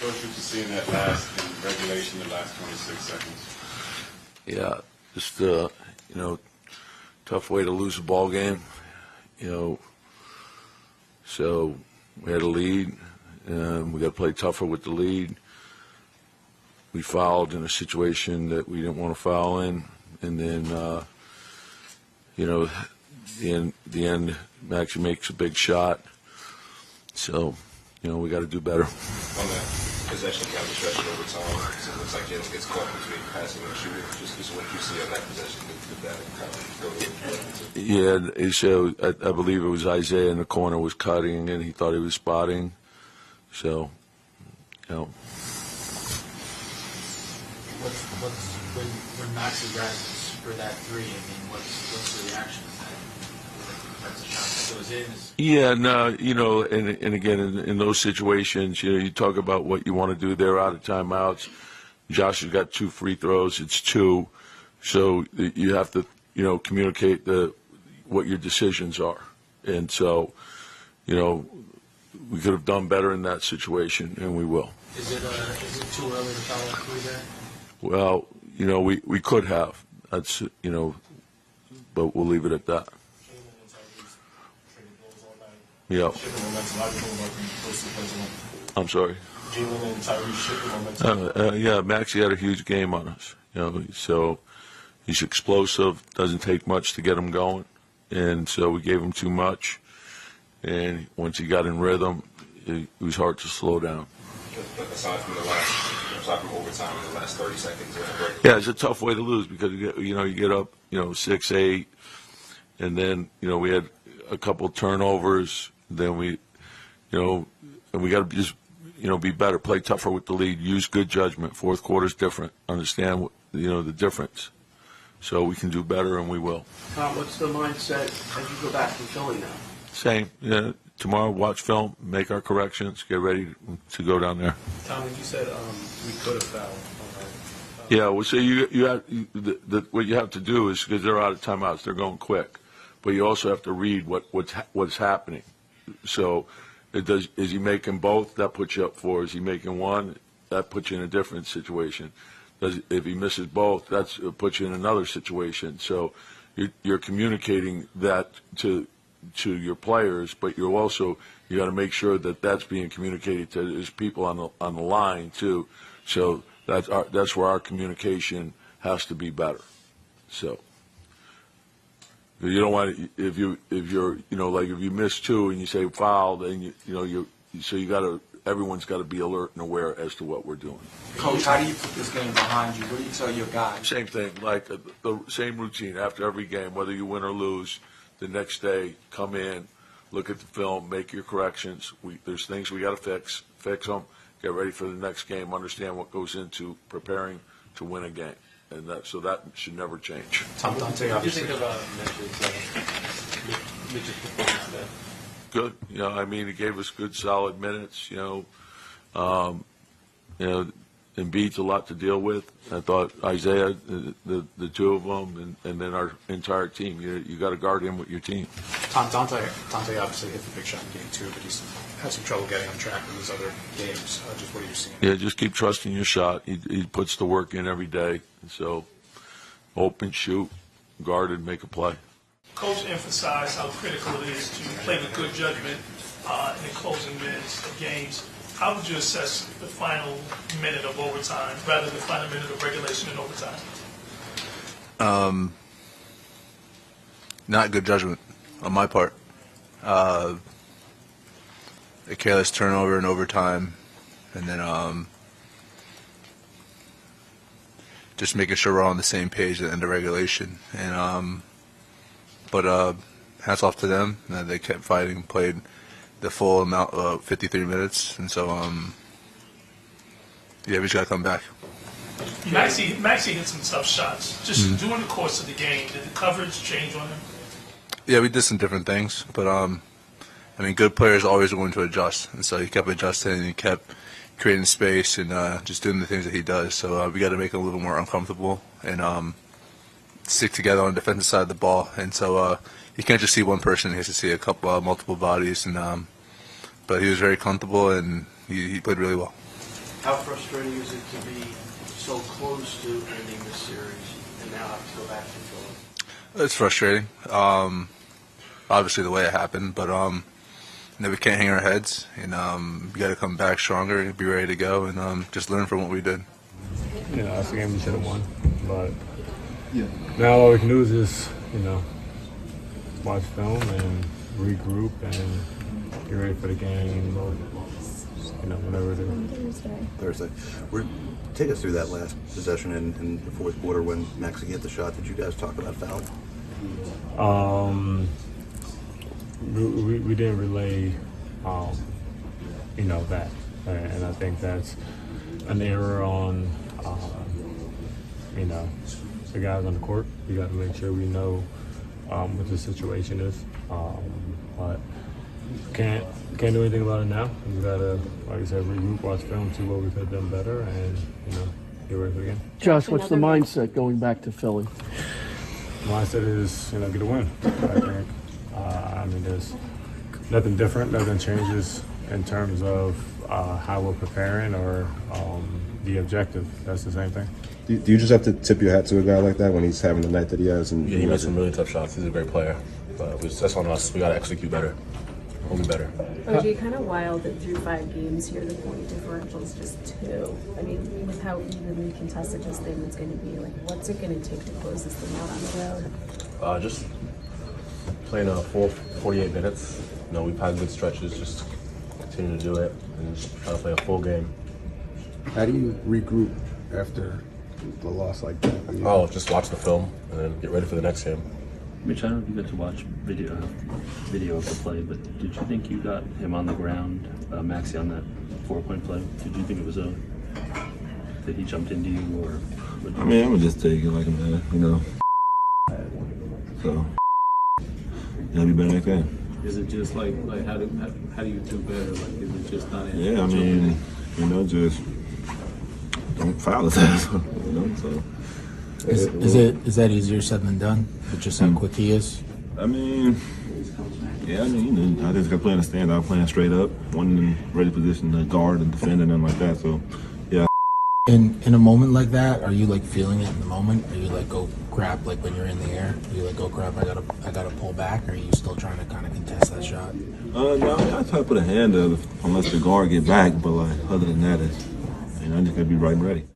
Coach, what you see in that last in regulation, the last 26 seconds? Yeah, just tough way to lose a ball game. So we had a lead, and we got to play tougher with the lead. We fouled in a situation that we didn't want to foul in, and then the end, Maxi makes a big shot. So, we got to do better. On that possession down the stretch in overtime, so it looks like Jalen gets caught between passing and shooting. Just what you see on that possession, did that kind of go to? Yeah, so I believe it was Isaiah in the corner was cutting, and he thought he was spotting. So, When Maxi grabs for that three, I mean, what's the reaction to that? That's a shot that goes in. Yeah, no, and again, in those situations, you talk about what you want to do. They're out of timeouts. Josh has got 2 free throws. It's 2. So you have to, communicate what your decisions are. And so, we could have done better in that situation, and we will. Is it too early to foul a three there? Well, we could have. That's, but we'll leave it at that. Yeah. I'm sorry. Jalen and Tyrese shipping momentum. Yeah, Maxi had a huge game on us. So he's explosive. Doesn't take much to get him going, and so we gave him too much. And once he got in rhythm, it was hard to slow down. Aside from overtime in the last 30 seconds. Yeah, it's a tough way to lose because you get up 6-8, and then we had a couple turnovers. Then we got to just be better, play tougher with the lead, use good judgment. Fourth quarter's different. Understand the difference. So we can do better, and we will. Tom, what's the mindset as you go back from Philly now? Same. Tomorrow, watch film, make our corrections, get ready to go down there. Tom, you said we could have fouled. Yeah, well, so what you have to do is, because they're out of timeouts, they're going quick, but you also have to read what's happening. So, is he making both? That puts you up 4. Is he making one? That puts you in a different situation. If he misses both, that puts you in another situation. So, you're communicating that to your players, but you got to make sure that that's being communicated to his people on the line too. So that's where our communication has to be better. So you don't want to, if you're like if you miss 2 and you say foul, then everyone's got to be alert and aware as to what we're doing. Coach, how do you put this game behind you? What do you tell your guys? Same thing, like the same routine after every game, whether you win or lose. The next day, come in, look at the film, make your corrections. There's things we got to fix them, get ready for the next game, understand what goes into preparing to win a game, and that should never change. Tom, what do you think about Mitchell's performance today? Good. He gave us good, solid minutes. Embiid's a lot to deal with. I thought Isaiah, the 2 of them, and then our entire team. You got to guard him with your team. Tom, Dante obviously hit the big shot in game 2, but he's had some trouble getting on track in these other games. Just what are you seeing? Yeah, just keep trusting your shot. He puts the work in every day. So open, shoot, guard, and make a play. Coach emphasized how critical it is to play with good judgment in the closing minutes of games. How would you assess the final minute of overtime rather than the final minute of regulation and overtime? Not good judgment on my part. A careless turnover in overtime, and then just making sure we're all on the same page at the end of regulation. And but hats off to them. They kept fighting, played the full amount of 53 minutes, and so we just got to come back. Maxi hit some tough shots. Just during the course of the game, did the coverage change on him? Yeah, we did some different things, but good players are always going to adjust, and so he kept adjusting and he kept creating space and just doing the things that he does. So we got to make him a little more uncomfortable and stick together on the defensive side of the ball. And so you can't just see one person; he has to see a couple, multiple bodies. And but he was very comfortable and he played really well. How frustrating is it to be so close to ending this series and now have to go back to Philly? It's frustrating. Obviously, the way it happened, but we can't hang our heads, and we got to come back stronger, be ready to go, and just learn from what we did. That's a game we should have won, but now all we can do is just, watch film and regroup and get ready for the game, whenever it is. Thursday. Take us through that last possession in the fourth quarter when Maxi hit the shot. Did you guys talk about foul? We didn't relay, that, and I think that's an error on, the guys on the court. We got to make sure we know what the situation is, but can't do anything about it now. We got to, like I said, regroup, watch film, see what we could have done better, and get ready for the game. Josh, what's the mindset going back to Philly? Mindset is, get a win. I think. There's nothing different, nothing changes in terms of how we're preparing or the objective. That's the same thing. Do you just have to tip your hat to a guy like that when he's having the night that he has? And Yeah, he made some really tough shots. He's a great player. But that's on us. We got to execute better. We'll be better. OG, kind of wild that through 5 games here, the point differential is just 2. I mean, with how evenly contested this thing is going to be, what's it going to take to close this thing out on the road? Just playing a full 48 minutes. We've had good stretches. Just continue to do it and just try to play a full game. How do you regroup after the loss like that? Just watch the film and then get ready for the next game. Mitch, I don't know if you got to watch video of the play, but did you think you got him on the ground, Maxi, on that 4-point play? Did you think it was that he jumped into you, or? I'm gonna just take it like a man, So, gotta be better next game. Is it just like how do you do better? Is it just not? Just don't foul his ass. So. Is that easier said than done? With just how quick he is? I just got playing a stand out, playing straight up, one in ready position to guard and defend and nothing like that. So, yeah. In a moment like that, are you feeling it in the moment? Are you go crap when you're in the air? Are you oh crap, I gotta pull back? Or are you still trying to kind of contest that shot? No, I try to put a hand up unless the guard get back, but other than that, I just gotta be right and ready.